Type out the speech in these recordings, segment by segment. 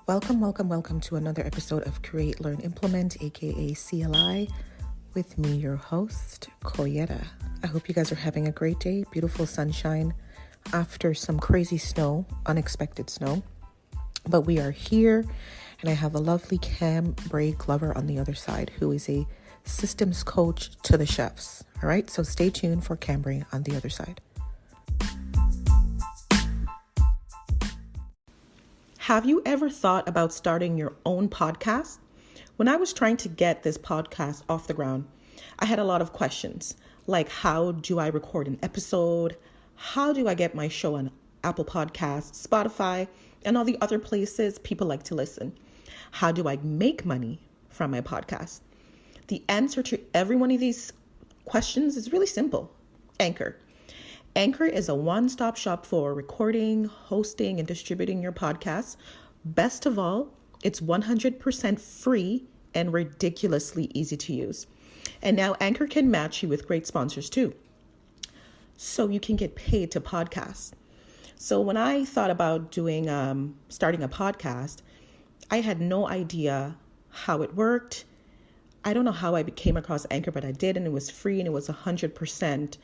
Welcome, welcome, welcome to another episode of Create.Learn.Implement, aka CLI, with me, your host, Koyeta. I hope you guys are having a great day, beautiful sunshine after some crazy snow, unexpected snow. But we are here, and I have a lovely Kambre Glover on the other side, who is a systems coach to the chefs. All right, so stay tuned for Kambre on the other side. Have you ever thought about starting your own podcast? When I was trying to get this podcast off the ground, I had a lot of questions, like how do I record an episode? How do I get my show on Apple Podcasts, Spotify, and all the other places people like to listen? How do I make money from my podcast? The answer to every one of these questions is really simple. Anchor. Anchor is a one-stop shop for recording, hosting, and distributing your podcasts. Best of all, it's 100% free and ridiculously easy to use. And now Anchor can match you with great sponsors too, so you can get paid to podcast. So when I thought about starting a podcast, I had no idea how it worked. I don't know how I came across Anchor, but I did, and it was free and it was 100%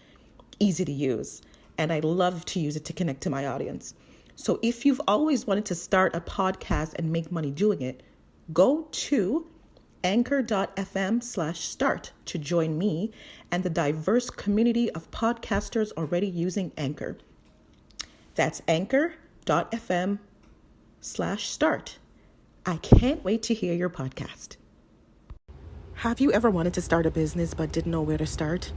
easy to use. And I love to use it to connect to my audience. So if you've always wanted to start a podcast and make money doing it, go to anchor.fm/start to join me and the diverse community of podcasters already using Anchor. That's anchor.fm/start. I can't wait to hear your podcast. Have you ever wanted to start a business but didn't know where to start?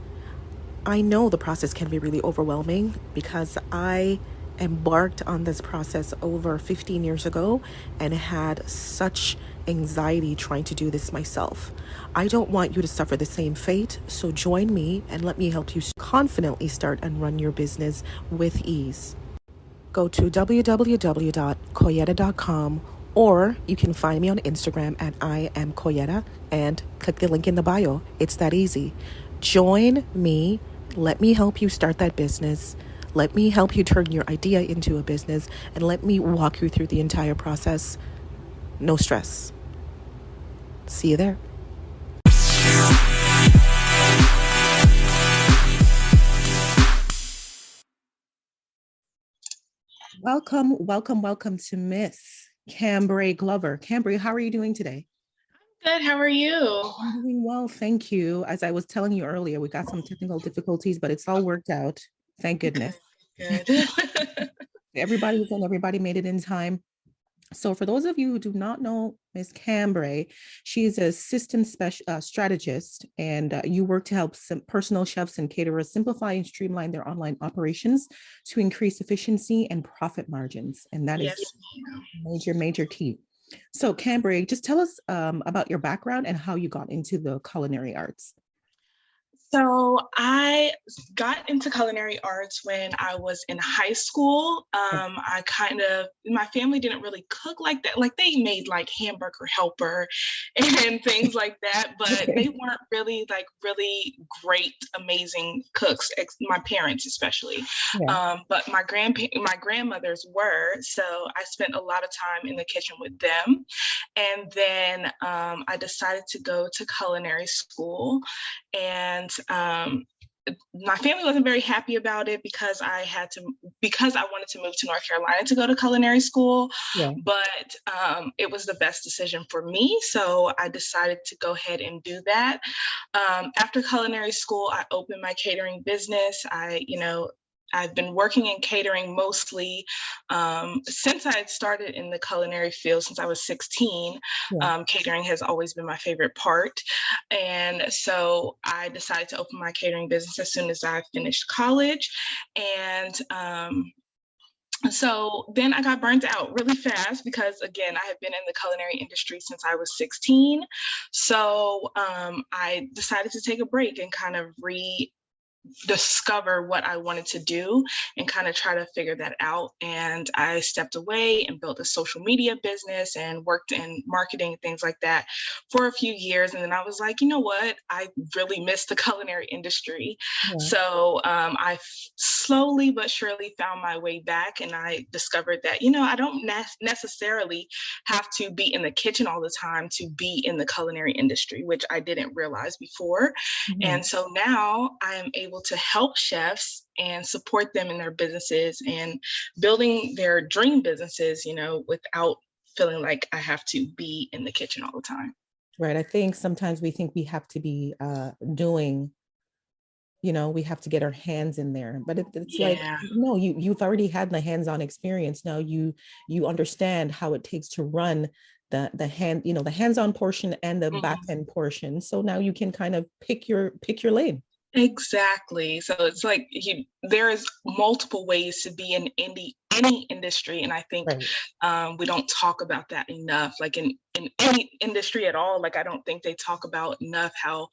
I know the process can be really overwhelming because I embarked on this process over 15 years ago and had such anxiety trying to do this myself. I don't want you to suffer the same fate, so join me and let me help you confidently start and run your business with ease. Go to www.koyeta.com, or you can find me on Instagram at I am Koyeta and click the link in the bio. It's that easy. Join me. Let me help you start that business. Let me help you turn your idea into a business, and let me walk you through the entire process. No stress. See you there. Welcome, welcome, welcome to Miss Kambre Glover. Kambre, how are you doing today? Good. How are you? I'm doing well, thank you. As I was telling you earlier, we got some technical difficulties, but it's all worked out. Thank goodness. Good. Everybody made it in time. So for those of you who do not know Ms. Kambre, she is a system strategist, and you work to help some personal chefs and caterers simplify and streamline their online operations to increase efficiency and profit margins. And that is major key. So Kambre, just tell us about your background and how you got into the culinary arts. So I got into culinary arts when I was in high school. My family didn't really cook like that. Like they made like Hamburger Helper and things like that, but they weren't really great, amazing cooks. My parents especially, but my grandmothers were. So I spent a lot of time in the kitchen with them, and then I decided to go to culinary school. And my family wasn't very happy about it because I wanted to move to North Carolina to go to culinary school, but it was the best decision for me. So I decided to go ahead and do that. After culinary school, I opened my catering business. I've been working in catering mostly since I had started in the culinary field since I was 16. Catering has always been my favorite part. And so I decided to open my catering business as soon as I finished college. And so then I got burnt out really fast because, again, I have been in the culinary industry since I was 16. So I decided to take a break and kind of discover what I wanted to do and kind of try to figure that out. And I stepped away and built a social media business and worked in marketing and things like that for a few years. And then I was like, you know what? I really miss the culinary industry. Yeah. So I slowly but surely found my way back, and I discovered that, I don't necessarily have to be in the kitchen all the time to be in the culinary industry, which I didn't realize before. Mhm. And so now I am able to help chefs and support them in their businesses and building their dream businesses, without feeling like I have to be in the kitchen all the time. Right. I think sometimes we think we have to be doing, we have to get our hands in there, but it's like, Yeah. no, you've already had the hands-on experience. Now you understand how it takes to run the hands-on portion and the back Mhm. end portion. So now you can kind of pick your lane. Exactly. So it's like there's multiple ways to be in any industry, and I think Right. we don't talk about that enough. Like in any industry at all, like I don't think they talk about enough how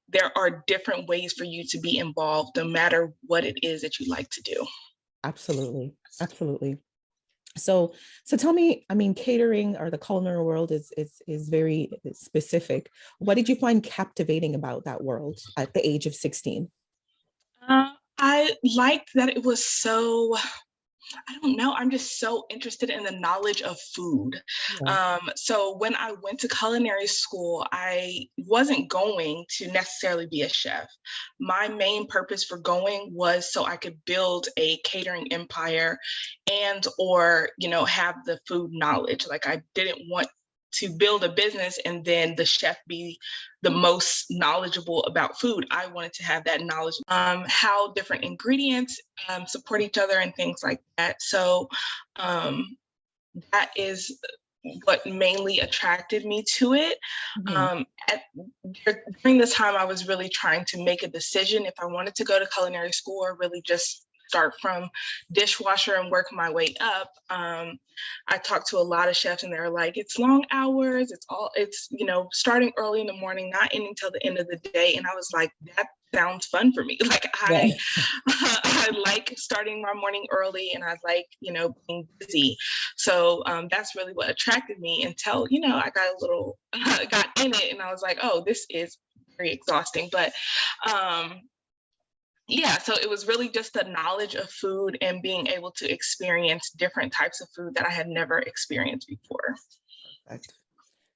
there are different ways for you to be involved, no matter what it is that you like to do. Absolutely. Absolutely. So tell me, I mean, catering or the culinary world is very specific. What did you find captivating about that world at the age of 16? I liked that it was so, I don't know. I'm just so interested in the knowledge of food. Yeah. So when I went to culinary school, I wasn't going to necessarily be a chef. My main purpose for going was so I could build a catering empire and or, have the food knowledge. Like I didn't want to build a business and then the chef be the most knowledgeable about food. I wanted to have that knowledge, how different ingredients support each other and things like that. So um, that is what mainly attracted me to it. Mhm. Um, at, During this time, I was really trying to make a decision if I wanted to go to culinary school or really just start from dishwasher and work my way up. I talked to a lot of chefs and they're like, it's long hours, starting early in the morning, not ending till the end of the day. And I was like, that sounds fun for me. Like Yeah. I like starting my morning early and I like, being busy. So that's really what attracted me until, I got a little, got in it and I was like, oh, this is very exhausting. But yeah, so it was really just the knowledge of food and being able to experience different types of food that I had never experienced before. Perfect.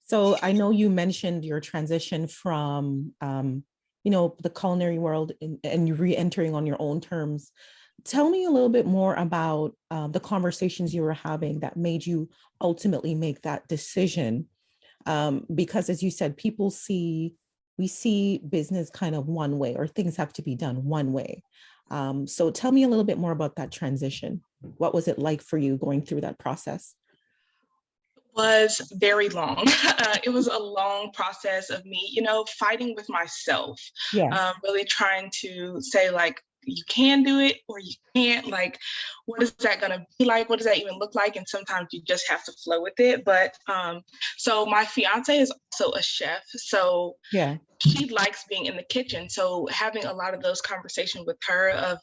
So I know you mentioned your transition from, the culinary world and you re-entering on your own terms. Tell me a little bit more about the conversations you were having that made you ultimately make that decision. Because as you said, we see business kind of one way, or things have to be done one way. So tell me a little bit more about that transition. What was it like for you going through that process? Was very long. It was a long process of me, fighting with myself, Yeah. really trying to say, like, you can do it or you can't. Like, what is that going to be like? What does that even look like? And sometimes you just have to flow with it. But so my fiance is also a chef. So Yeah. she likes being in the kitchen. So having a lot of those conversations with her of,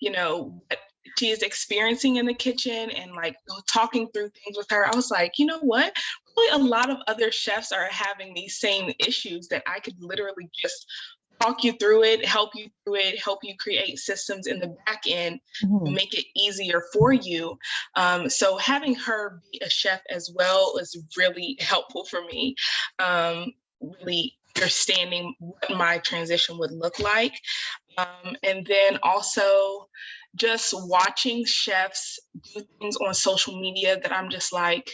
what she is experiencing in the kitchen and like talking through things with her, I was like, you know what? Really, a lot of other chefs are having these same issues that I could literally just talk you through it, help you create systems in the back end to Mhm. make it easier for you. So having her be a chef as well is really helpful for me. Really understanding what my transition would look like. And then also just watching chefs do things on social media that I'm just like,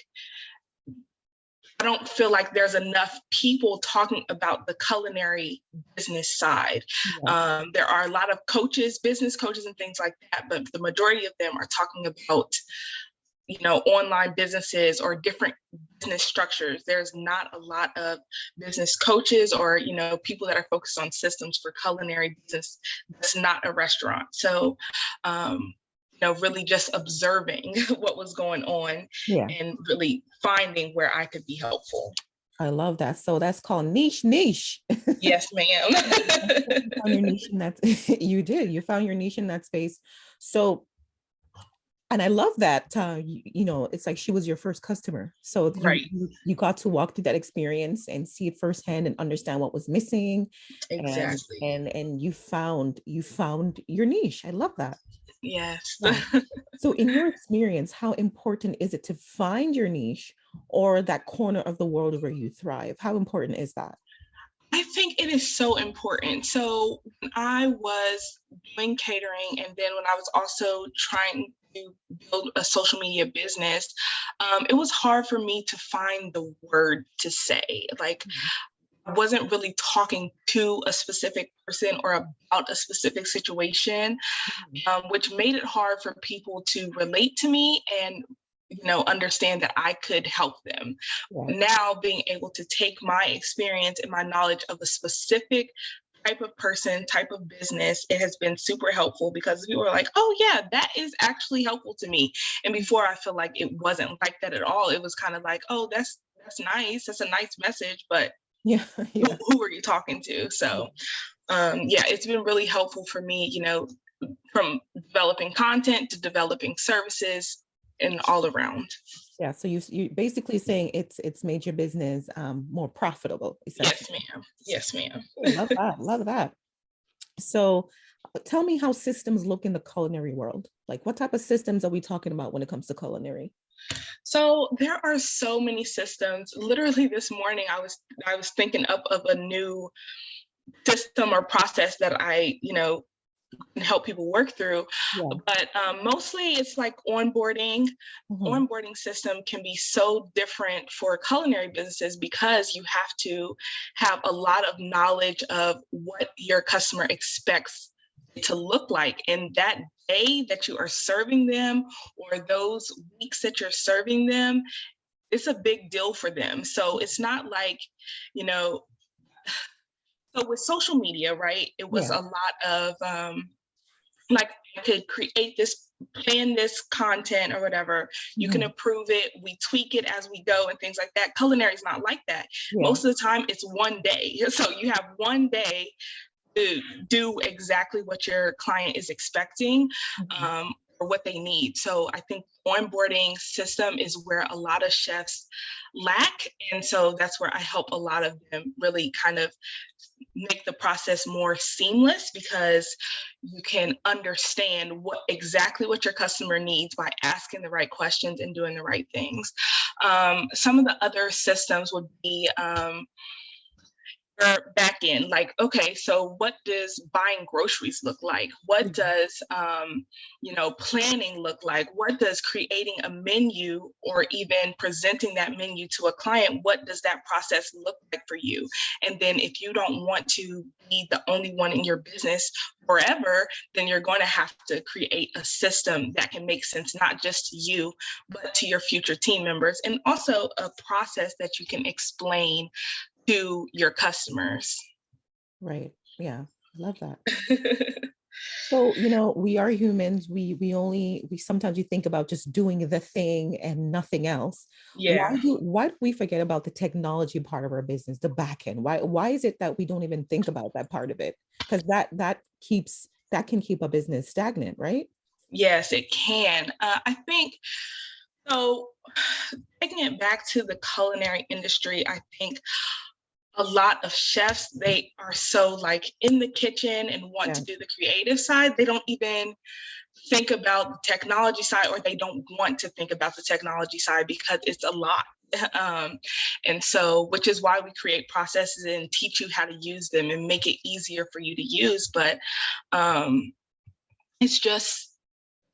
I don't feel like there's enough people talking about the culinary business side. Yeah. There are a lot of coaches, business coaches, and things like that, but the majority of them are talking about, online businesses or different business structures. There's not a lot of business coaches or, people that are focused on systems for culinary business. That's not a restaurant. So, really just observing what was going on Yeah. and really finding where I could be helpful. I love that. So that's called niche. Yes, ma'am. You found your niche in that you did. You found your niche in that space. So, and I love that it's like she was your first customer. So you Right. you got to walk through that experience and see it firsthand and understand what was missing, and Exactly. and you found your niche. I love that. Yes. Yeah. So in your experience, how important is it to find your niche or that corner of the world where you thrive? How important is that? I think it is so important. So when I was doing catering, and then when I was also trying to build a social media business, it was hard for me to find the word to say. Like, I wasn't really talking to a specific person or about a specific situation, which made it hard for people to relate to me and understand that I could help them. Right. Now being able to take my experience and my knowledge of a specific type of person, type of business, it has been super helpful because people are like, oh yeah, that is actually helpful to me. And before, I feel like it wasn't like that at all. It was kind of like, oh, that's nice. That's a nice message, but Yeah. Yeah. who are you talking to? So yeah, it's been really helpful for me, from developing content to developing services and all around. Yeah. So you basically saying it's made your business more profitable, essentially. Yes, ma'am. Yes, ma'am. I love that. Love that. So tell me how systems look in the culinary world. Like what type of systems are we talking about when it comes to culinary? So there are so many systems. Literally this morning, I was thinking up of a new system or process that I, can help people work through. Yeah. But mostly it's like onboarding. Mhm. Onboarding system can be so different for culinary businesses because you have to have a lot of knowledge of what your customer expects it to look like. And that day that you are serving them or those weeks that you're serving them, it's a big deal for them. So it's not like, you know, so with social media, right? It was Yeah. a lot of like I could create this, plan this content or whatever. You can Mhm. approve it. We tweak it as we go and things like that. Culinary is not like that. Yeah. Most of the time, it's one day. So you have one day to do exactly what your client is expecting, Mhm. or what they need. So I think onboarding system is where a lot of chefs lack. And so that's where I help a lot of them really kind of make the process more seamless because you can understand what your customer needs by asking the right questions and doing the right things. Some of the other systems would be your back end, like, okay, so what does buying groceries look like? What Mhm. does planning look like? What does creating a menu or even presenting that menu to a client, what does that process look like for you? And then if you don't want to be the only one in your business forever, then you're going to have to create a system that can make sense not just to you but to your future team members, and also a process that you can explain to your customers. Right. Yeah. I love that. So, we are humans. We sometimes we think about just doing the thing and nothing else. Yeah. Why do we forget about the technology part of our business, the back end? Why is it that we don't even think about that part of it? Because that can keep a business stagnant, right? Yes, it can. I think so. Taking it back to the culinary industry, I think a lot of chefs, they are so like in the kitchen and want Yeah. to do the creative side. They don't even think about the technology side, or they don't want to think about the technology side because it's a lot. Um, and so, which is why we create processes and teach you how to use them and make it easier for you to use. But it's just,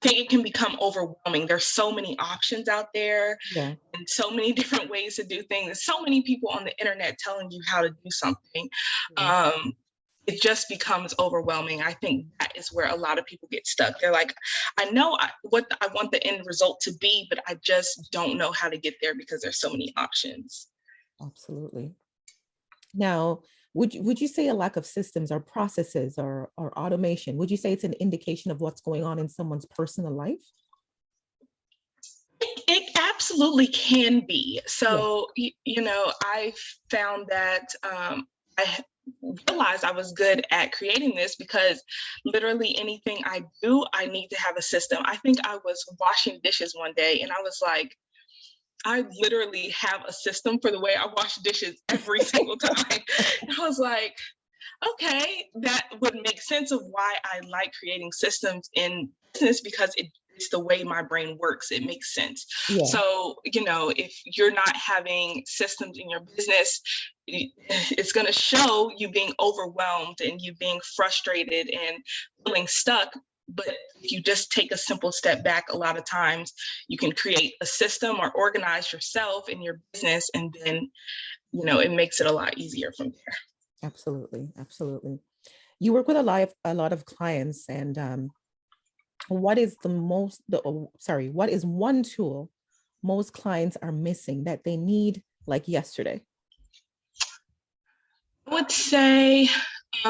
I think it can become overwhelming. There's so many options out there Yeah. and so many different ways to do things. There's so many people on the internet telling you how to do something. Yeah. Um, it just becomes overwhelming. I think that is where a lot of people get stuck. They're like, I know what I want the end result to be, but I just don't know how to get there because there's so many options. Absolutely. Now, would you say a lack of systems or processes or automation, would you say it's an indication of what's going on in someone's personal life? It absolutely can be. Yeah. So, I found that I realized I was good at creating this because literally anything I do, I need to have a system. I think I was washing dishes one day and I was like, I literally have a system for the way I wash dishes every single time. And I was like, Okay, that would make sense of why I like creating systems in business because it's the way my brain works. It makes sense. Yeah. So, if you're not having systems in your business, it's going to show you being overwhelmed and you being frustrated and feeling stuck. But if you just take a simple step back, a lot of times you can create a system or organize yourself in your business, and then, it makes it a lot easier from there. Absolutely. Absolutely. You work with a lot of clients, and what is what is one tool most clients are missing that they need like yesterday? I would say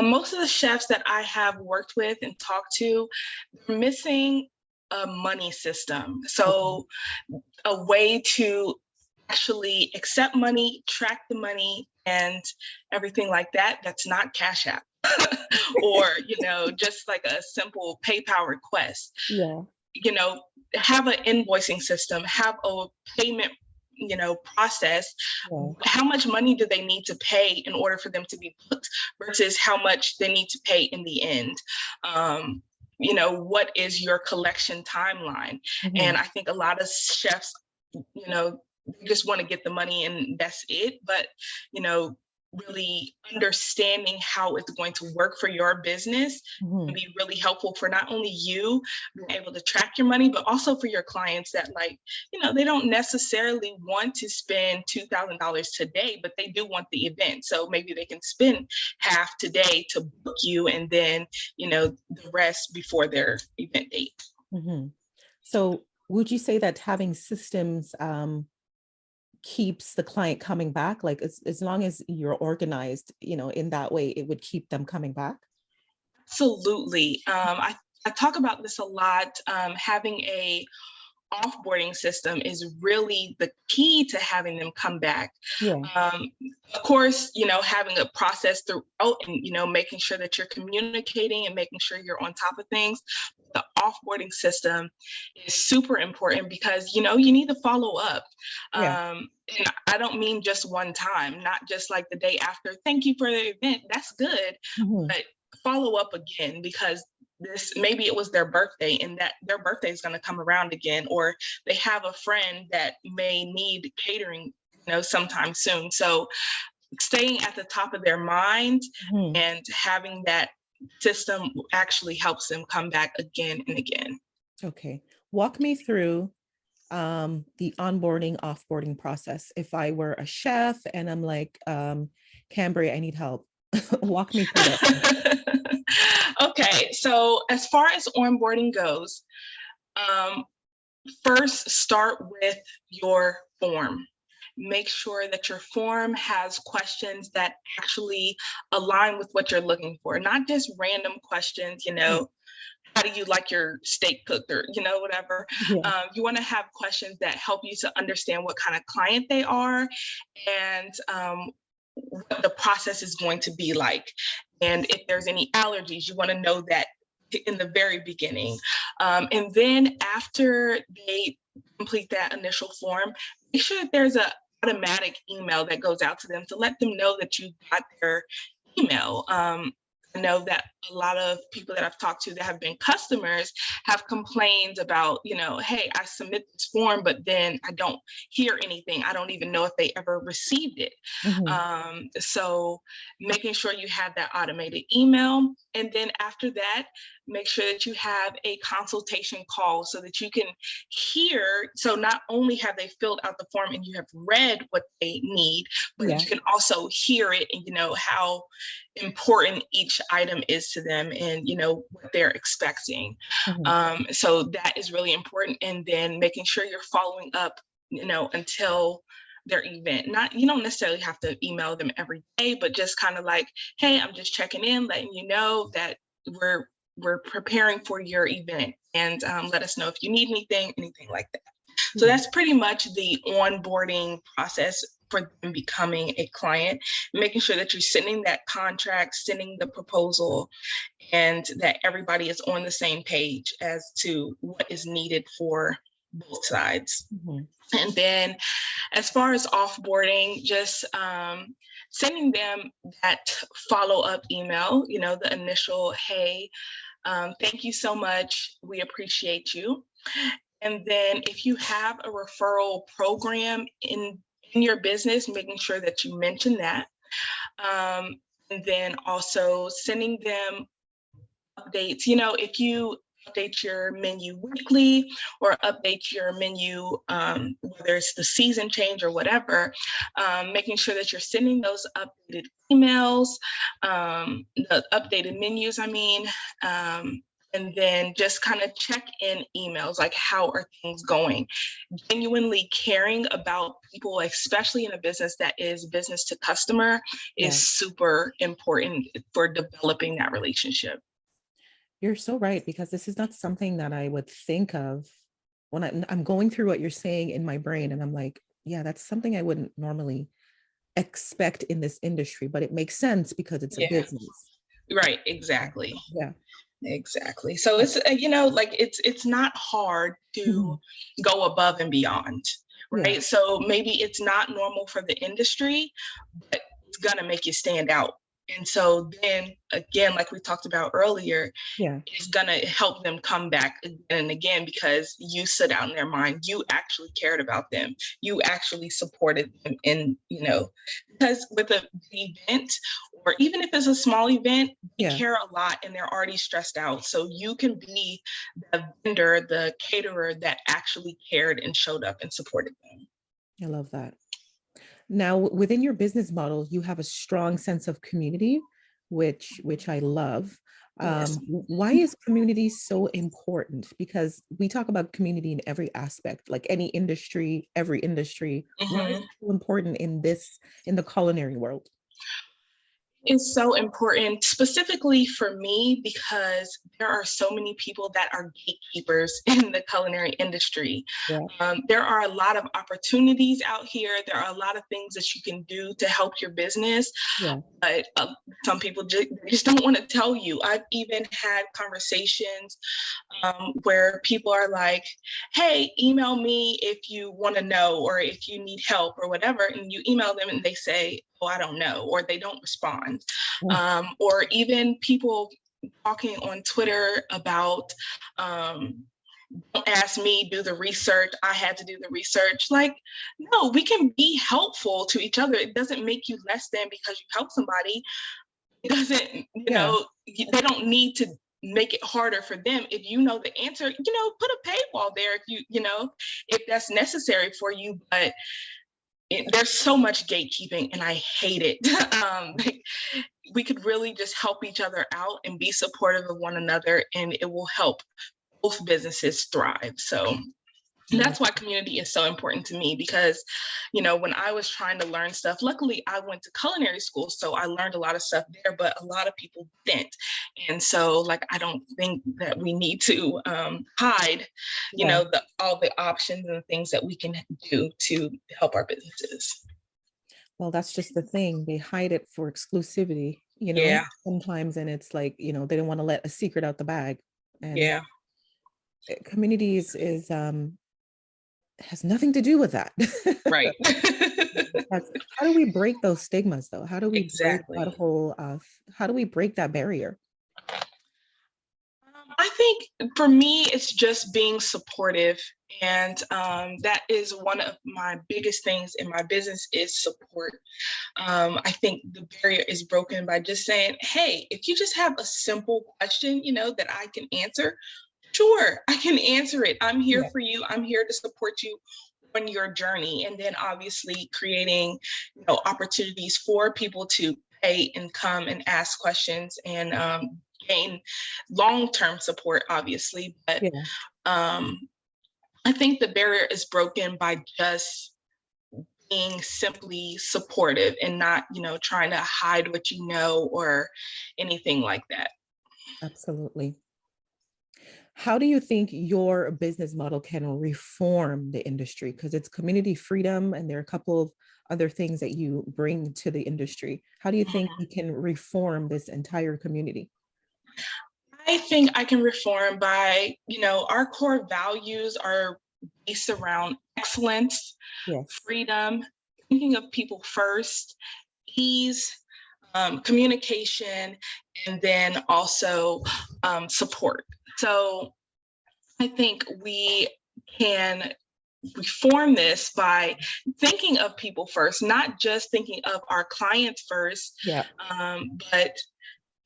most of the chefs that I have worked with and talked to, they're missing a money system. Okay. So, a way to actually accept money, track the money, and everything like that. That's not Cash App or, just like a simple PayPal request. Yeah. you know, have an invoicing system, have a payment, process. Yeah. How much money do they need to pay in order for them to be booked versus how much they need to pay in the end? What is your collection timeline? Mhm. And I think a lot of chefs, they just want to get the money and that's it. But, you know, really understanding how it's going to work for your business can Mhm. be really helpful for not only you being able to track your money, but also for your clients that they don't necessarily want to spend $2,000 today, but they do want the event. So maybe they can spend half today to book you and then, the rest before their event date. Mhm. So would you say that having systems keeps the client coming back? Like as long as you're organized, in that way, it would keep them coming back? Absolutely. I talk about this a lot. Having a offboarding system is really the key to having them come back. Yeah. Um, of course, having a process throughout and, making sure that you're communicating and making sure you're on top of things. The offboarding system is super important because, you need to follow up. Yeah. And I don't mean just one time, not just like the day after, thank you for the event. That's good. Mhm. But follow up again because this maybe it was their birthday and that their birthday is going to come around again, or they have a friend that may need catering sometime soon. So staying at the top of their mind Mhm. and having that system actually helps them come back again and again. Okay. Walk me through the onboarding, offboarding process. If I were a chef and I'm like, Kambre, I need help. Walk me through that. Okay, so as far as onboarding goes, um, first start with your form. Make sure that your form has questions that actually align with what you're looking for, not just random questions, Yeah. how do you like your steak cooked or, whatever. Yeah. You want to have questions that help you to understand what kind of client they are and what the process is going to be like. And if there's any allergies, you want to know that in the very beginning. And then after they complete that initial form, make sure that there's a automatic email that goes out to them to let them know that you got their email. I know that a lot of people that I've talked to that have been customers have complained about, hey, I submit this form, but then I don't hear anything. I don't even know if they ever received it. Mhm. So making sure you have that automated email. And then after that, make sure that you have a consultation call so that you can hear. So not only have they filled out the form and you have read what they need, but Yeah. you can also hear it and how important each item is to them and what they're expecting. Mhm. So that is really important. And then making sure you're following up until their event. Not You don't necessarily have to email them every day, but just kind of like, hey, I'm just checking in, letting you know that we're preparing for your event, and let us know if you need anything like that. So Yeah. that's pretty much the onboarding process for them becoming a client, making sure that you're sending that contract, sending the proposal, and that everybody is on the same page as to what is needed for both sides. Mhm. And then as far as offboarding, just sending them that follow-up email, the initial, hey, thank you so much, we appreciate you. And then if you have a referral program in your business, making sure that you mention that. And then also sending them updates. If you update your menu weekly or update your menu, whether it's the season change or whatever, making sure that you're sending those updated emails, the updated menus, and then just kind of check in emails, like how are things going? Genuinely caring about people, especially in a business that is business to customer, is super important for developing that relationship. You're so right, because this is not something that I would think of when I'm going through what you're saying in my brain. And I'm like, yeah, that's something I wouldn't normally expect in this industry, but it makes sense because it's a business. Right, exactly. Yeah. Exactly. So it's, it's not hard to go above and beyond, right? Yeah. So maybe it's not normal for the industry, but it's gonna make you stand out. And so then again, like we talked about earlier, it's gonna help them come back again and again because you stood out in their mind. You actually cared about them. You actually supported them in, because with an event, or even if it's a small event, they care a lot and they're already stressed out. So you can be the vendor, the caterer that actually cared and showed up and supported them. I love that. Now, within your business model, you have a strong sense of community, which I love. Why is community so important? Because we talk about community in every aspect, like any industry, every industry. Why is it so important in the culinary world? Is so important specifically for me because there are so many people that are gatekeepers in the culinary industry. There are a lot of opportunities out here. There are a lot of things that you can do to help your business, but some people just don't want to tell you. I've even had conversations where people are like, hey, email me if you want to know or if you need help or whatever, and you email them and they say, oh, I don't know, or they don't respond. Or even people talking on Twitter about, don't ask me, do the research, I had to do the research. Like, no, we can be helpful to each other. It doesn't make you less than because you help somebody. It doesn't, they don't need to make it harder for them. If you know the answer, put a paywall there if that's necessary for you. But there's so much gatekeeping and I hate it. We could really just help each other out and be supportive of one another, and it will help both businesses thrive. So that's why community is so important to me because, when I was trying to learn stuff, luckily I went to culinary school, so I learned a lot of stuff there, but a lot of people didn't. And so I don't think that we need to hide, all the options and the things that we can do to help our businesses. Well, that's just the thing. They hide it for exclusivity, sometimes. And it's like, they don't want to let a secret out the bag. And communities has nothing to do with that. Right. How do we break those stigmas though? How do we break that whole, how do we break that barrier? I think for me, it's just being supportive. And that is one of my biggest things in my business is support. I think the barrier is broken by just saying, hey, if you just have a simple question, that I can answer, sure, I can answer it. I'm here for you. I'm here to support you on your journey. And then obviously creating, opportunities for people to pay and come and ask questions and gain long-term support, obviously. But I think the barrier is broken by just being simply supportive and not, trying to hide what you know or anything like that. Absolutely. How do you think your business model can reform the industry? Because it's community freedom and there are a couple of other things that you bring to the industry. How do you think we can reform this entire community? I think I can reform by, our core values are based around excellence, freedom, thinking of people first, ease, communication, and then also support. So I think we can reform this by thinking of people first, not just thinking of our clients first, Yeah. but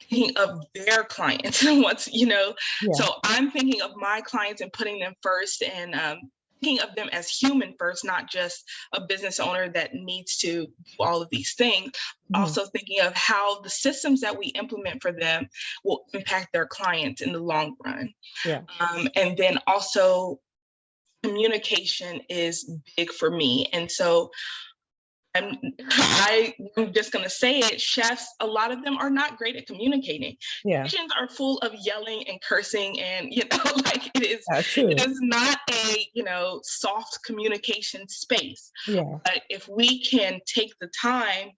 thinking of their clients. What's, Yeah. so I'm thinking of my clients and putting them first, and thinking of them as human first, not just a business owner that needs to do all of these things. Also thinking of how the systems that we implement for them will impact their clients in the long run. Yeah. And then also communication is big for me. And so I'm just going to say it, chefs, a lot of them are not great at communicating. Yeah. Kitchens are full of yelling and cursing, and, like it is not a, soft communication space. Yeah. But if we can take the time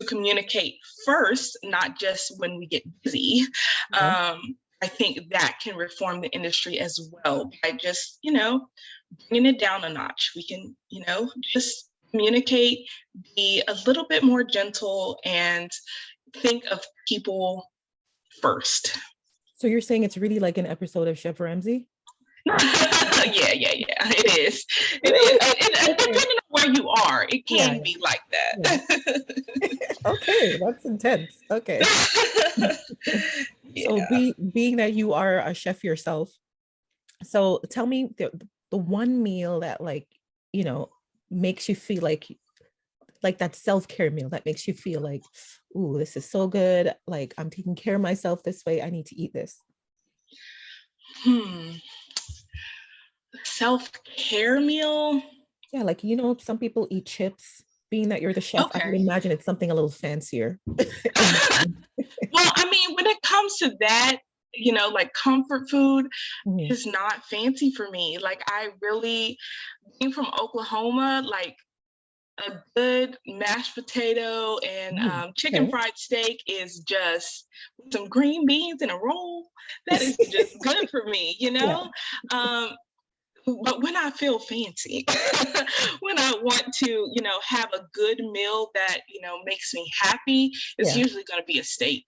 to communicate first, not just when we get busy, I think that can reform the industry as well by just, bringing it down a notch. We can, just communicate, be a little bit more gentle, and think of people first. So you're saying it's really like an episode of Chef Ramsay? Yeah. It is. And depending on where you are, it can be like that. Yeah. Okay, that's intense. Okay. So being that you are a chef yourself, so tell me the one meal that makes you feel like that self-care meal that makes you feel like, ooh, this is so good. Like I'm taking care of myself this way. I need to eat this. Self-care meal? Yeah, like, some people eat chips. Being that you're the chef, I would imagine it's something a little fancier. Well, I mean, when it comes to that, like comfort food is not fancy for me. Like I really, being from Oklahoma, like a good mashed potato and chicken fried steak is just with some green beans and a roll. That is just good for me, But when I feel fancy, when I want to, have a good meal that, makes me happy, it's usually going to be a steak.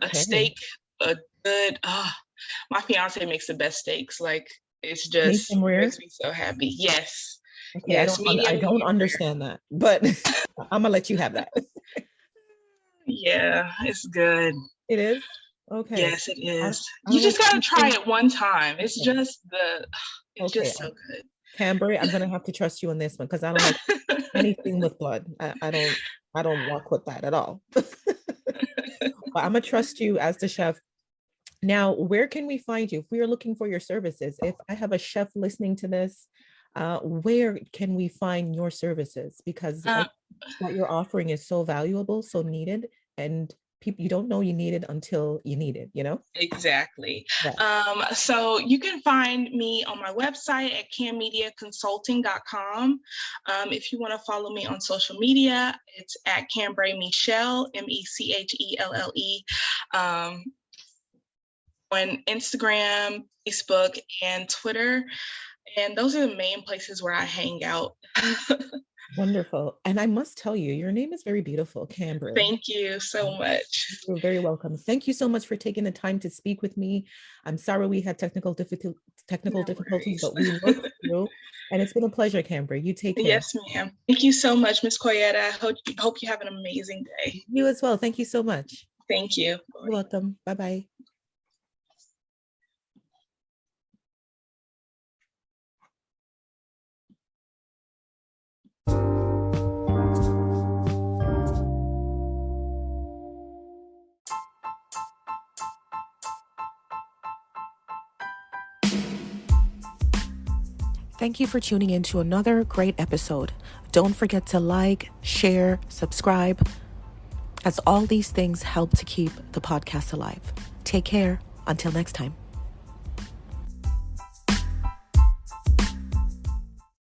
A steak, a good, my fiance makes the best steaks. Like it's just makes me so happy. Yes. Okay, yes, I don't understand that, but I'm gonna let you have that. Yeah, it's good. It is? Okay. Yes, it is. You just gotta try it one time. It's just just so good. Kambre, I'm gonna have to trust you on this one because I don't like anything with blood. I don't walk with that at all. But I'm gonna trust you as the chef. Now, where can we find you if we are looking for your services? If I have a chef listening to this, where can we find your services? Because what you're offering is so valuable, so needed, and people, you don't know you need it until you need it, Exactly. Yeah. So you can find me on my website at cammediaconsulting.com. If you want to follow me on social media, it's at Kambre Mechelle, Mechelle. On Instagram, Facebook, and Twitter. And those are the main places where I hang out. Wonderful. And I must tell you, your name is very beautiful, Kambre. Thank you so much. You're very welcome. Thank you so much for taking the time to speak with me. I'm sorry we had technical difficulties, but we worked through. And it's been a pleasure, Kambre. You take care. Yes, ma'am. Thank you so much, Ms. Koyetta. I hope you have an amazing day. You as well. Thank you so much. Thank you. You're welcome. Bye-bye. Thank you for tuning in to another great episode. Don't forget to like, share, subscribe, as all these things help to keep the podcast alive. Take care. Until next time.